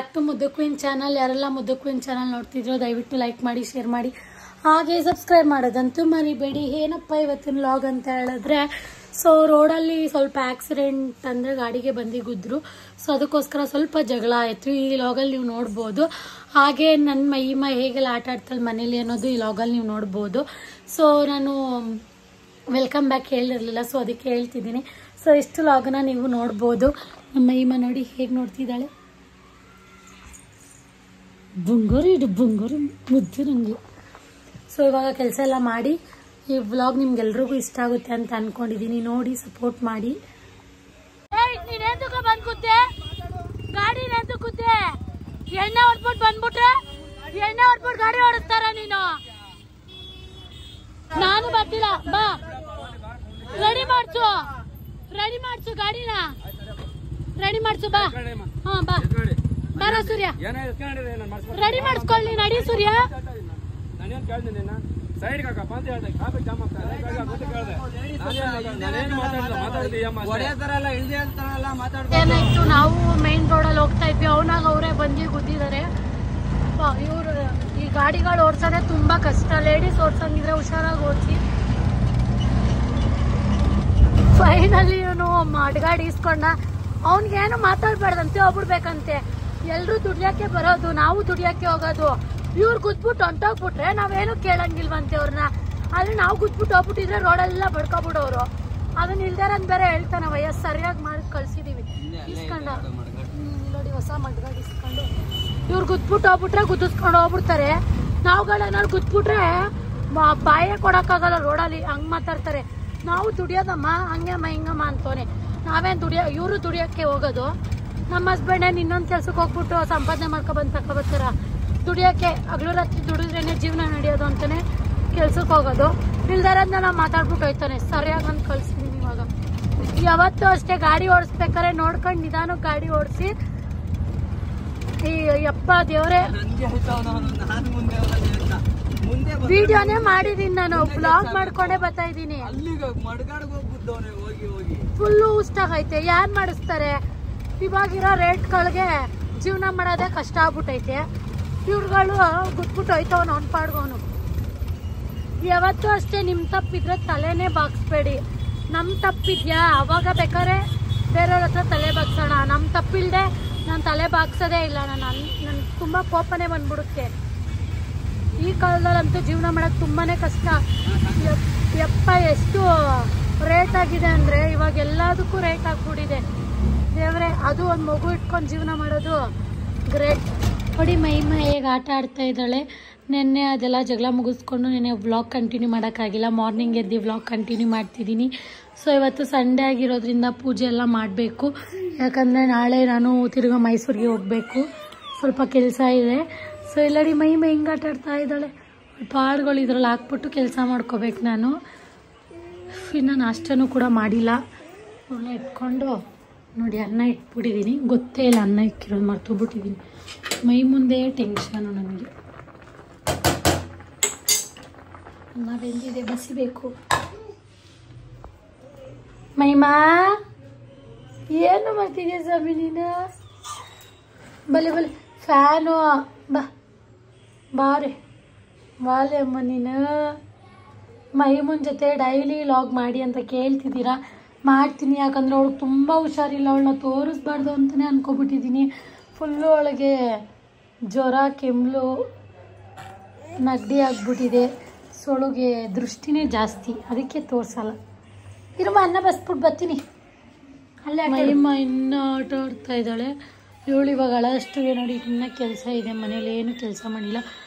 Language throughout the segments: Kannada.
ಬ್ಯಾಕ್ ಟು ಮುದ್ದು ಕ್ವೀನ್ ಚಾನಲ್. ಯಾರೆಲ್ಲ ಮುದ್ದು ಕ್ವೀನ್ ಚಾನಲ್ ನೋಡ್ತಿದ್ರು ದಯವಿಟ್ಟು ಲೈಕ್ ಮಾಡಿ, ಶೇರ್ ಮಾಡಿ, ಹಾಗೆ ಸಬ್ಸ್ಕ್ರೈಬ್ ಮಾಡೋದಂತೂ ಮರಿಬೇಡಿ. ಏನಪ್ಪ ಇವತ್ತಿನ ವ್ಲಾಗ್ ಅಂತ ಹೇಳಿದ್ರೆ, ಸೊ ರೋಡಲ್ಲಿ ಸ್ವಲ್ಪ ಆಕ್ಸಿಡೆಂಟ್ ಅಂದರೆ ಗಾಡಿಗೆ ಬಂದು ಗುದ್ರು. ಸೊ ಅದಕ್ಕೋಸ್ಕರ ಸ್ವಲ್ಪ ಜಗಳ ಆಯಿತು. ಈ ವ್ಲಾಗಲ್ಲಿ ನೀವು ನೋಡ್ಬೋದು. ಹಾಗೆ ನನ್ನ ಮೈ ಹೇಗೆಲ್ಲ ಆಟ ಆಡ್ತಾಳೆ ಮನೇಲಿ ಅನ್ನೋದು ಈ ವ್ಲಾಗಲ್ಲಿ ನೀವು ನೋಡ್ಬೋದು. ಸೊ ನಾನು ವೆಲ್ಕಮ್ ಬ್ಯಾಕ್ ಹೇಳಿರಲಿಲ್ಲ, ಸೊ ಅದಕ್ಕೆ ಹೇಳ್ತಿದ್ದೀನಿ. ಸೊ ಇಷ್ಟು ವ್ಲಾಗನ್ನ ನೀವು ನೋಡ್ಬೋದು. ನಮ್ಮ ಮೈಮ ನೋಡಿ ಹೇಗೆ ನೋಡ್ತಿದ್ದಾಳೆ. ಬುಂಗೂರು ಮುದ್ದು ನನಗೆ. ಸೊ ಇವಾಗ ಕೆಲಸ ಎಲ್ಲ ಮಾಡಿ ಈ ವ್ಲಾಗ್ ನಿಮ್ಗೆಲ್ರಿಗೂ ಇಷ್ಟ ಆಗುತ್ತೆ ಅಂತ ಅನ್ಕೊಂಡಿದ್ದೀನಿ. ನೋಡಿ ಸಪೋರ್ಟ್ ಮಾಡಿ. ಬಂದ್ಕುತ್ತೆ ಗಾಡಿ ಕೂತೆ ಎಣ್ಣೆ ಹೊಡ್ಬಿಟ್ಟು ಬಂದ್ಬಿಟ್ರೆ ಎಣ್ಣೆ ಹೊಡ್ಬಿಟ್ಟು ಗಾಡಿ ಓಡಿಸ್ತಾರ ನೀನು. ನಾನು ಬರ್ತಿಲ್ಲ, ಬಾ ರೆಡಿ ಮಾಡ್ಸು ಗಾಡಿನ ರೆಡಿ ಮಾಡ್ಸು, ಬಾ. ಹಾ ಬಾ ಬಾರ ಸೂರ್ಯ, ರೆಡಿ ಮಾಡಿಸ್ಕೊಳ್ಳಿ. ನಡಿ ಸೂರ್ಯ. ಏನಾಯ್ತು, ನಾವು ಮೈನ್ ರೋಡಲ್ಲಿ ಹೋಗ್ತಾ ಇದ್ವಿ, ಅವನಾಗ ಅವರೇ ಬಂದು ಗುದ್ದಿದ್ದಾರೆ. ಇವರು ಈ ಗಾಡಿಗಳು ಓಡ್ಸೋದೇ ತುಂಬಾ ಕಷ್ಟ. ಲೇಡೀಸ್ ಓಡ್ಸಂಗಿದ್ರೆ ಹುಷಾರಾಗಿ ಓಡಿಸಿ. ಫೈನಲಿ ಇವನು ಅಡ್ಗಾಡಿ ಇಸ್ಕೊಂಡ. ಅವನ್ಗೇನು ಮಾತಾಡ್ಬಾರ್ದಂತೆ, ಹೋಗ್ಬಿಡ್ಬೇಕಂತೆ. ಎಲ್ರು ದುಡಿಯಕ್ಕೆ ಬರೋದು, ನಾವು ದುಡಿಯಕ್ಕೆ ಹೋಗೋದು. ಇವ್ರು ಗುದ್ಬಿಟ್ಟು ಹೊಂಟೋಗ್ಬಿಟ್ರೆ ನಾವೇನು ಕೇಳಂಗಿಲ್ವಂತೆ ಅವ್ರನ್ನ. ಆದ್ರೆ ನಾವು ಗುದ್ಬಿಟ್ಟು ಹೋಗ್ಬಿಟ್ಟಿದ್ರೆ ರೋಡೆಲ್ಲ ಬಡ್ಕೊಬಿಡೋರು. ಅದನ್ನ ಇಲ್ದಾರಂತ ಬೇರೆ ಹೇಳ್ತಾನೆ. ವಯಸ್ಸು ಸರಿಯಾಗಿ ಮಾಡಿ ಕಳ್ಸಿದೀವಿ. ಇಸ್ಕೊಂಡ ನೋಡಿ, ಹೊಸ ಮಡ್ಗಾಡಿ ಇಸ್ಕೊಂಡು ಇವ್ರು ಗುದ್ಬಿಟ್ಟು ಹೋಗ್ಬಿಟ್ರೆ ಗುದ್ದಿಸ್ಕೊಂಡು ಹೋಗ್ಬಿಡ್ತಾರೆ. ನಾವುಗಳೇನಾದ್ರು ಗುದ್ಬಿಟ್ರೆ ಬಾಯೇ ಕೊಡಕ್ಕಾಗಲ್ಲ ರೋಡಲ್ಲಿ. ಹಂಗ್ ಮಾತಾಡ್ತಾರೆ. ನಾವು ದುಡಿಯೋದಮ್ಮ ಹಂಗಮ್ಮ ಹಿಂಗಮ್ಮ ಅಂತೋನೆ. ನಾವೇನು ಇವರು ದುಡಿಯೋಕ್ಕೆ ಹೋಗೋದು. ನಮ್ಮ ಹಸ್ಬೆಂಡ್ ಇನ್ನೊಂದು ಕೆಲ್ಸಕ್ಕೆ ಹೋಗ್ಬಿಟ್ಟು ಸಂಪಾದನೆ ಮಾಡ್ಕೊಬಂದು ತಗೊಬರ್ತಾರ. ದುಡಿಯೋಕ್ಕೆ ಹಗಲು ರಾತ್ರಿ ದುಡಿದ್ರೇನೆ ಜೀವನ ನಡೆಯೋದು ಅಂತಾನೆ ಕೆಲ್ಸಕ್ಕೆ ಹೋಗೋದು. ಇಲ್ದಾರದ್ನ ನಾವು ಮಾತಾಡ್ಬಿಟ್ಟು ಹೋಯ್ತಾನೆ. ಸರಿಯಾಗಿ ಅಂತ ಕಳ್ಸಿದೀನಿ. ಇವಾಗ ಯಾವತ್ತೂ ಅಷ್ಟೇ ಗಾಡಿ ಓಡಿಸ್ಬೇಕಾರೆ ನೋಡ್ಕೊಂಡು ನಿಧಾನಕ್ಕೆ ಗಾಡಿ ಓಡಿಸಿ. ಈ ಯಪ್ಪ ದೇವ್ರೆ, ವಿಡಿಯೋನೇ ಮಾಡಿದೀನಿ ನಾನು. ಬ್ಲಾಗ್ ಮಾಡ್ಕೊಂಡೇ ಬರ್ತಾ ಇದ್ದೀನಿ. ಫುಲ್ಲು ಉಷ್ಟಾಗೈತೆ. ಯಾರು ಮಾಡಿಸ್ತಾರೆ? ಇವಾಗಿರೋ ರೇಟ್ಗಳಿಗೆ ಜೀವನ ಮಾಡೋದೇ ಕಷ್ಟ ಆಗ್ಬಿಟ್ಟೈತೆ. ಇವ್ರುಗಳು ಗುದ್ಬಿಟ್ಟು ಹೋಯ್ತವನು ಅವ್ನು ಪಾಡ್ಗೋನು. ಯಾವತ್ತೂ ಅಷ್ಟೇ ನಿಮ್ಮ ತಪ್ಪಿದ್ರೆ ತಲೆನೇ ಬಾಗ್ಸ್ಬೇಡಿ. ನಮ್ಮ ತಪ್ಪಿದ್ಯಾ ಅವಾಗ ಬೇಕಾದ್ರೆ ಬೇರೆಯವ್ರ ಹತ್ರ ತಲೆ ಬಾಗ್ಸೋಣ. ನಮ್ಮ ತಪ್ಪಿಲ್ದೆ ನಾನು ತಲೆ ಬಾಗ್ಸೋದೇ ಇಲ್ಲ. ನನ್ಗೆ ತುಂಬ ಕೋಪನೇ ಬಂದ್ಬಿಡುತ್ತೆ. ಈ ಕಾಲದಲ್ಲಂತೂ ಜೀವನ ಮಾಡೋದು ತುಂಬಾನೇ ಕಷ್ಟ. ಯಪ್ಪ ಎಷ್ಟು ರೇಟ್ ಆಗಿದೆ ಅಂದರೆ ಇವಾಗ ಎಲ್ಲದಕ್ಕೂ ರೇಟ್ ಆಗ್ಬಿಟ್ಟಿದೆ. ದೇವ್ರೆ, ಅದು ಒಂದು ಮಗು ಇಟ್ಕೊಂಡು ಜೀವನ ಮಾಡೋದು ಗ್ರೇಟ್. ನೋಡಿ ಮೈಮ ಹೇಗೆ ಆಟ ಆಡ್ತಾ ಇದ್ದಾಳೆ. ನೆನ್ನೆ ಅದೆಲ್ಲ ಜಗಳ ಮುಗಿಸ್ಕೊಂಡು ನೆನ್ನೆ ವ್ಲಾಗ್ ಕಂಟಿನ್ಯೂ ಮಾಡೋಕ್ಕಾಗಿಲ್ಲ. ಮಾರ್ನಿಂಗ್ ಎದ್ದು ವ್ಲಾಗ್ ಕಂಟಿನ್ಯೂ ಮಾಡ್ತಿದ್ದೀನಿ. ಸೊ ಇವತ್ತು ಸಂಡೇ ಆಗಿರೋದ್ರಿಂದ ಪೂಜೆ ಎಲ್ಲ ಮಾಡಬೇಕು. ಯಾಕಂದರೆ ನಾಳೆ ನಾನು ತಿರ್ಗಾ ಮೈಸೂರಿಗೆ ಹೋಗಬೇಕು. ಸ್ವಲ್ಪ ಕೆಲಸ ಇದೆ. ಸೊ ಇಲ್ಲಡಿ ಮೈಮ ಹಿಂಗೆ ಆಟ ಆಡ್ತಾ ಇದ್ದಾಳೆ. ಪಾಡ್ಗಳು ಇದ್ರಲ್ಲಿ ಹಾಕ್ಬಿಟ್ಟು ಕೆಲಸ ಮಾಡ್ಕೋಬೇಕು ನಾನು. ಇನ್ನು ನಾಷ್ಟನೂ ಕೂಡ ಮಾಡಿಲ್ಲ. ಅವನ್ನ ಇಟ್ಕೊಂಡು ನೋಡಿ ಅನ್ನ ಇಟ್ಬಿಟ್ಟಿದ್ದೀನಿ. ಗೊತ್ತೇ ಇಲ್ಲ ಅನ್ನ ಇಕ್ಕಿರೋದು, ಮರ್ತೋಗ್ಬಿಟ್ಟಿದ್ದೀನಿ. ಮೈ ಮುಂದೆ ಟೆನ್ಷನು ನನಗೆ. ಅನ್ನ ಬೆಂದಿದೆ, ಬಸಿಬೇಕು. ಮೈಮಾ ಏನು ಮಾಡ್ತಿದ್ಯಾ ಸ್ವಾಮಿ ನೀನು? ಬಲೆ ಫ್ಯಾನು ಬಾರೆ ಬಾಲೆ ಅಮ್ಮ ನೀನು. ಮೈಮೂನ್ ಜೊತೆ ಡೈಲಿ ಲಾಗ್ ಮಾಡಿ ಅಂತ ಕೇಳ್ತಿದ್ದೀರಾ. ಮಾಡ್ತೀನಿ. ಯಾಕಂದರೆ ಅವಳಿಗೆ ತುಂಬ ಹುಷಾರಿಲ್ಲ. ಅವಳನ್ನ ತೋರಿಸ್ಬಾರ್ದು ಅಂತಲೇ ಅನ್ಕೊಬಿಟ್ಟಿದ್ದೀನಿ. ಫುಲ್ಲು ಅವಳಿಗೆ ಜ್ವರ, ಕೆಮ್ಮಲು, ನೆಗಡಿ ಆಗಿಬಿಟ್ಟಿದೆ. ಸೊ ಅವಳಿಗೆ ದೃಷ್ಟಿನೇ ಜಾಸ್ತಿ, ಅದಕ್ಕೆ ತೋರಿಸಲ್ಲ. ಇರಮ್ಮ ಅನ್ನ ಬಸ್ಬಿಟ್ಟು ಬರ್ತೀನಿ. ಅಲ್ಲೇ ಮೈಮ ಇನ್ನೂ ಆಟ ಆಡ್ತಾ ಇದ್ದಾಳೆ. ಇವಳು ಇವಾಗ ಅಳಷ್ಟುಗೆ ನೋಡಿ ಇನ್ನೂ ಕೆಲಸ ಇದೆ. ಮನೇಲಿ ಏನು ಕೆಲಸ ಮಾಡಿಲ್ಲ.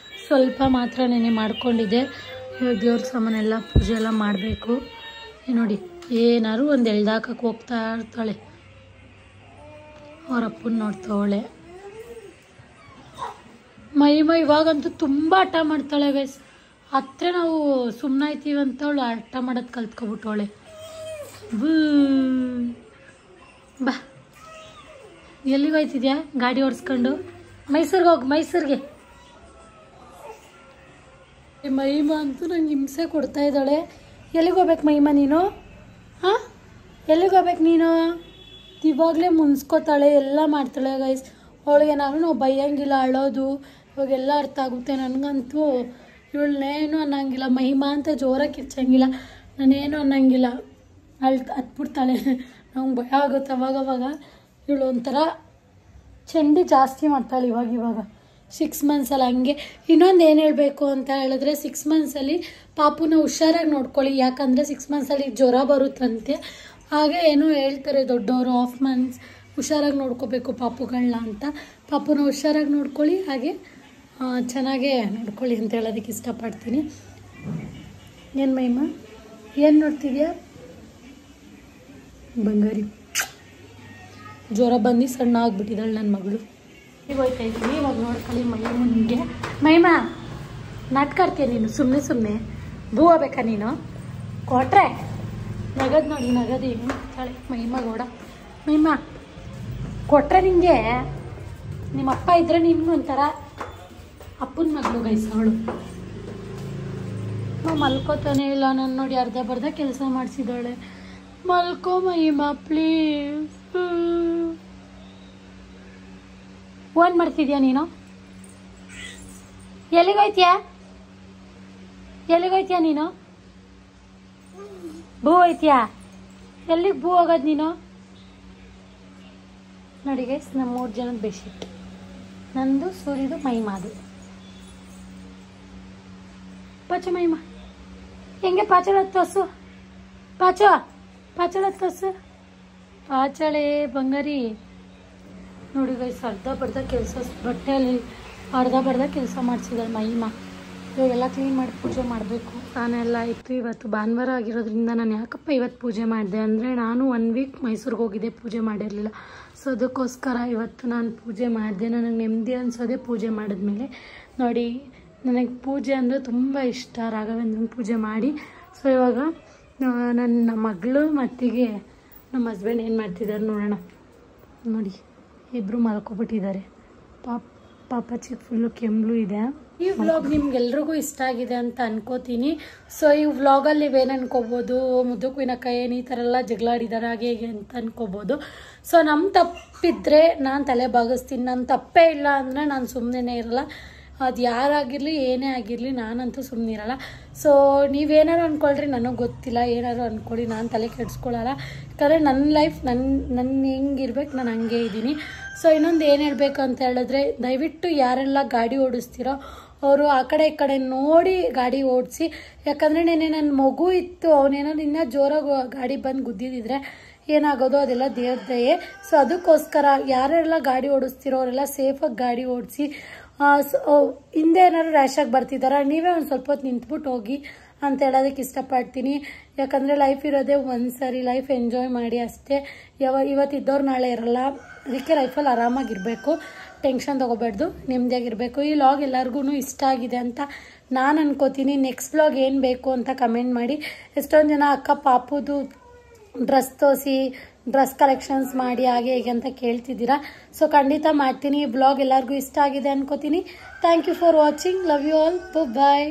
ಸ್ವಲ್ಪ ಮಾತ್ರ ನೆನೆ ಮಾಡ್ಕೊಂಡಿದ್ದೆ. ಇವಾಗ ದೇವ್ರ ಸಾಮಾನೆಲ್ಲ ಪೂಜೆ ಎಲ್ಲ ಮಾಡಬೇಕು. ನೋಡಿ ಏನಾದ್ರು ಒಂದು ಎಳ್ದಾಕಕ್ಕೆ ಹೋಗ್ತಾ ಇರ್ತಾಳೆ. ಅವರಪ್ಪನ ನೋಡ್ತಾವಳೆ. ಮೈಮ ಇವಾಗಂತೂ ತುಂಬ ಹಠ ಮಾಡ್ತಾಳೆ ಗೈಸ್. ಹತ್ರ ನಾವು ಸುಮ್ಮನೆ ಆಯ್ತೀವಂತ ಅವಳು ಹಠ ಮಾಡೋದು ಕಲ್ತ್ಕೊಬಿಟ್ಟವಳೆ. ಬಾ, ಎಲ್ಲಿಗೆ ಹೋಯ್ತಿದ್ಯಾ ಗಾಡಿ ಓಡಿಸ್ಕೊಂಡು? ಮೈಸೂರಿಗೆ ಹೋಗಿ. ಮೈಸೂರಿಗೆ ಮೈಮ ಅಂತೂ ನಂಗೆ ಹಿಂಸೆ ಕೊಡ್ತಾ ಇದ್ದಾಳೆ. ಎಲ್ಲಿಗೆ ಹೋಗ್ಬೇಕು ಮೈಮ ನೀನು? ಹಾಂ, ಎಲ್ಲಿಗೆ ಹೋಗ್ಬೇಕು ನೀನು? ಇವಾಗಲೇ ಮುನ್ಸ್ಕೋತಾಳೆ, ಎಲ್ಲ ಮಾಡ್ತಾಳೆ ಗೈಸ್. ಅವಳಿಗೆ ನಾವು ಬೈಯಂಗಿಲ್ಲ, ಅಳೋದು ಇವಾಗೆಲ್ಲ ಅರ್ಥ ಆಗುತ್ತೆ. ನನಗಂತೂ ಇವಳನ್ನೇನು ಅನ್ನಂಗಿಲ್ಲ, ಮಹಿಮಾ ಅಂತ ಜೋರಾಗಿ ಕಿರ್ಚಂಗಿಲ್ಲ, ನಾನೇನು ಅನ್ನಂಗಿಲ್ಲ, ಹತ್ಬಿಡ್ತಾಳೆ. ನಂಗೆ ಭಯ ಆಗುತ್ತೆ ಅವಾಗವಾಗ. ಇವಳು ಒಂಥರ ಚಂಡಿ ಜಾಸ್ತಿ ಮಾಡ್ತಾಳೆ ಇವಾಗ 6 ಮಂತ್ಸಲ್ಲಿ. ಹಂಗೆ ಇನ್ನೊಂದು ಏನು ಹೇಳಬೇಕು ಅಂತ ಹೇಳಿದ್ರೆ 6 ಮಂತ್ಸಲ್ಲಿ ಪಾಪುನ ಹುಷಾರಾಗಿ ನೋಡ್ಕೊಳ್ಳಿ, ಯಾಕಂದರೆ 6 ಮಂತ್ಸಲ್ಲಿ ಜ್ವರ ಬರುತ್ತಂತೆ. ಹಾಗೆ ಏನೋ ಹೇಳ್ತಾರೆ ದೊಡ್ಡವರು, ಆಫ್ ಮಂತ್ಸ್ ಹುಷಾರಾಗಿ ನೋಡ್ಕೋಬೇಕು ಪಾಪುಗಳನ್ನ ಅಂತ. ಪಾಪುನ ಹುಷಾರಾಗಿ ನೋಡ್ಕೊಳ್ಳಿ, ಹಾಗೆ ಚೆನ್ನಾಗೇ ನೋಡ್ಕೊಳ್ಳಿ ಅಂತ ಹೇಳೋದಕ್ಕೆ ಇಷ್ಟಪಡ್ತೀನಿ. ಏನು ಮಹಿಮ ಏನು ನೋಡ್ತಿದ್ಯಾ ಬಂಗಾರಿ? ಜ್ವರ ಬಂದು ಸಣ್ಣ ಆಗಿಬಿಟ್ಟಿದ್ದಾಳೆ ನನ್ನ ಮಗಳು. ಈಗ ಹೋಯ್ತಾ ಇದ್ದೀನಿ, ಇವಾಗ ನೋಡ್ಕೊಳ್ಳಿ ಮಹಿಮನಿಗೆ. ಮಹಿಮಾ ನಾಟ್ಕಾಡ್ತೀಯ ನೀನು ಸುಮ್ಮನೆ ಭೂ ಬೇಕಾ ನೀನು? ಕೊಟ್ರೆ ನಗದು ನೋಡಿ, ನಗದು ಏನು ಮಾಡ್ತಾಳೆ ಮಹಿಮಾ ಗೌಡ. ಮಹಿಮಾ ಕೊಟ್ರೆ ನಿಂಗೆ ನಿಮ್ಮ ಅಪ್ಪ ಇದ್ರೆ ನಿಮ್ಗೆ ಒಂಥರ ಅಪ್ಪನ ಮಗಳು ಗೈಸ್ ಅವಳು. ಮಲ್ಕೋತಾನೆ ಇಲ್ಲ, ನಾನು ನೋಡಿ ಅರ್ಧ ಬರ್ಧ ಕೆಲಸ ಮಾಡಿಸಿದಾಳೆ. ಮಲ್ಕೋ ಮಹಿಮಾ ಪ್ಲೀಸ್. ಫೋನ್ ಮಾಡ್ತಿದ್ಯಾ ನೀನು? ಎಲ್ಲಿಗೋಯ್ತೀಯಾ ನೀನು? ಭೂ ಹೋಯ್ತೀಯಾ? ಎಲ್ಲಿಗೆ ಭೂ ಹೋಗೋದು ನೀನು? ನೋಡಿ ಗೈಸ್, ನಮ್ಮ 3 ಜನದ ಬೆಡ್ಶೀಟ್, ನಂದು, ಸೂರ್ಯದು, ಮಹಿಮಾದು. ಪಾಚ ಮಹಿಮಾ ಹೆಂಗೆ ಪಾಚಳ ತೋಸು, ಪಾಚಳ ತೋಸು, ಪಾಚಳೆ ಬಂಗಾರಿ. ನೋಡಿ ಗೈಸ್, ಅರ್ಧ ಬರ್ಧ ಕೆಲಸ, ಬಟ್ಟೆಯಲ್ಲಿ ಅರ್ಧ ಬರ್ಧ ಕೆಲಸ ಮಾಡಿಸಿದಾಳೆ ಮಹಿಮಾ. ಇವಾಗೆಲ್ಲ ಕ್ಲೀನ್ ಮಾಡಿ ಪೂಜೆ ಮಾಡಬೇಕು. ನಾನೆಲ್ಲ ಇತ್ತು. ಇವತ್ತು ಭಾನುವಾರ ಆಗಿರೋದ್ರಿಂದ ನಾನು ಯಾಕಪ್ಪ ಇವತ್ತು ಪೂಜೆ ಮಾಡಿದೆ ಅಂದರೆ, ನಾನು 1 ವೀಕ್ ಮೈಸೂರಿಗೆ ಹೋಗಿದ್ದೆ, ಪೂಜೆ ಮಾಡಿರಲಿಲ್ಲ. ಸೊ ಅದಕ್ಕೋಸ್ಕರ ಇವತ್ತು ನಾನು ಪೂಜೆ ಮಾಡಿದೆ. ನನಗೆ ನೆಮ್ಮದಿ ಅನಿಸೋದೆ ಪೂಜೆ ಮಾಡಿದ್ಮೇಲೆ. ನೋಡಿ, ನನಗೆ ಪೂಜೆ ಅಂದರೆ ತುಂಬ ಇಷ್ಟ, ರಾಘವೇಂದ್ರನ ಪೂಜೆ ಮಾಡಿ. ಸೊ ಇವಾಗ ನನ್ನ ಮಗಳು ಮತ್ತಿಗೆ ನಮ್ಮ ಹಸ್ಬೆಂಡ್ ಏನು ಮಾಡ್ತಿದ್ದಾರೆ ನೋಡೋಣ. ನೋಡಿ, ಇಬ್ಬರು ಮಲ್ಕೊಬಿಟ್ಟಿದ್ದಾರೆ. ಪಾಪಚ್ಚಿಗೆ ಫುಲ್ಲು ಕೆಮ್ಮಲು ಇದೆ. ಈ ವ್ಲಾಗ್ ನಿಮ್ಗೆಲ್ರಿಗೂ ಇಷ್ಟ ಆಗಿದೆ ಅಂತ ಅನ್ಕೋತೀನಿ. ಸೊ ಈ ವ್ಲಾಗಲ್ಲಿ ನೀವೇನು ಅನ್ಕೋಬೋದು, ಮುದ್ದು ಕುಯ್ನಕಾಯಿ ಏನು ಈ ಥರ ಎಲ್ಲ ಜಗಳಾಡಿದ್ದಾರೆ ಹಾಗೆ ಹೇಗೆ ಅಂತ ಅನ್ಕೋಬೋದು. ಸೊ ನಮ್ಮ ತಪ್ಪಿದ್ರೆ ನಾನು ತಲೆ ಬಾಗಿಸ್ತೀನಿ, ನನ್ನ ತಪ್ಪೇ ಇಲ್ಲ ಅಂದರೆ ನಾನು ಸುಮ್ಮನೆ ಇರಲ್ಲ. ಅದು ಯಾರಾಗಿರಲಿ ಏನೇ ಆಗಿರಲಿ ನಾನಂತೂ ಸುಮ್ಮನಿರಲ್ಲ. ಸೊ ನೀವೇನಾರು ಅಂದ್ಕೊಳ್ರಿ, ನನಗೆ ಗೊತ್ತಿಲ್ಲ, ಏನಾರು ಅಂದ್ಕೊಳ್ಳಿ, ನಾನು ತಲೆ ಕೆಡಿಸ್ಕೊಳ್ಳಲ್ಲ. ಯಾಕಂದರೆ ನನ್ನ ಲೈಫ್ ನನ್ನ ಹೆಂಗಿರ್ಬೇಕು ನಾನು ಹಂಗೆ ಇದ್ದೀನಿ. ಸೊ ಇನ್ನೊಂದು ಏನು ಹೇಳಬೇಕು ಅಂತ ಹೇಳಿದ್ರೆ, ದಯವಿಟ್ಟು ಯಾರೆಲ್ಲ ಗಾಡಿ ಓಡಿಸ್ತೀರೋ ಅವರು ಆ ಕಡೆ ಈ ಕಡೆ ನೋಡಿ ಗಾಡಿ ಓಡಿಸಿ. ಯಾಕಂದರೆ ನನ್ನ ಮಗು ಇತ್ತು, ಅವನೇನಾದ್ರು ಇನ್ನೂ ಜೋರಾಗಿ ಗಾಡಿ ಬಂದು ಗುದ್ದಿದ್ರೆ ಏನಾಗೋದು ಅದೆಲ್ಲ ದೇವ್ರ ದಯೆ. ಸೊ ಅದಕ್ಕೋಸ್ಕರ ಯಾರೆಲ್ಲ ಗಾಡಿ ಓಡಿಸ್ತಿರೋ ಅವರೆಲ್ಲ ಸೇಫಾಗಿ ಗಾಡಿ ಓಡಿಸಿ. ಹಿಂದೆ ಏನಾದ್ರು ರ್ಯಾಶಾಗಿ ಬರ್ತಿದ್ದಾರಾ, ನೀವೇ ಒಂದು ಸ್ವಲ್ಪ ಹೊತ್ತು ನಿಂತ್ಬಿಟ್ಟು ಹೋಗಿ ಅಂತ ಹೇಳೋದಕ್ಕೆ ಇಷ್ಟಪಡ್ತೀನಿ. ಯಾಕಂದರೆ ಲೈಫ್ ಇರೋದೇ ಒಂದು ಸರಿ, ಲೈಫ್ ಎಂಜಾಯ್ ಮಾಡಿ ಅಷ್ಟೇ. ಇವತ್ತಿದ್ದವ್ರು ನಾಳೆ ಇರಲ್ಲ, ಅದಕ್ಕೆ ಲೈಫಲ್ಲಿ ಆರಾಮಾಗಿರಬೇಕು, ಟೆನ್ಷನ್ ತೊಗೋಬಾರ್ದು, ನೆಮ್ಮದಿಯಾಗಿರಬೇಕು. ಈ ವ್ಲಾಗ್ ಎಲ್ಲರಿಗೂ ಇಷ್ಟ ಆಗಿದೆ ಅಂತ ನಾನು ಅನ್ಕೋತೀನಿ. ನೆಕ್ಸ್ಟ್ ವ್ಲಾಗ್ ಏನು ಬೇಕು ಅಂತ ಕಮೆಂಟ್ ಮಾಡಿ. ಎಷ್ಟೊಂದು ಜನ ಅಕ್ಕ ಪಾಪುದು ಡ್ರೆಸ್ ತೋರಿಸಿ, ಡ್ರೆಸ್ ಕಲೆಕ್ಷನ್ಸ್ ಮಾಡಿ ಹಾಗೆ ಹೇಗೆ ಅಂತ ಕೇಳ್ತಿದ್ದೀರಾ. ಸೊ ಖಂಡಿತ ಮಾಡ್ತೀನಿ. ಈ ಬ್ಲಾಗ್ ಎಲ್ಲರಿಗೂ ಇಷ್ಟ ಆಗಿದೆ ಅನ್ಕೋತೀನಿ. Thank you for watching. Love you all. Bye.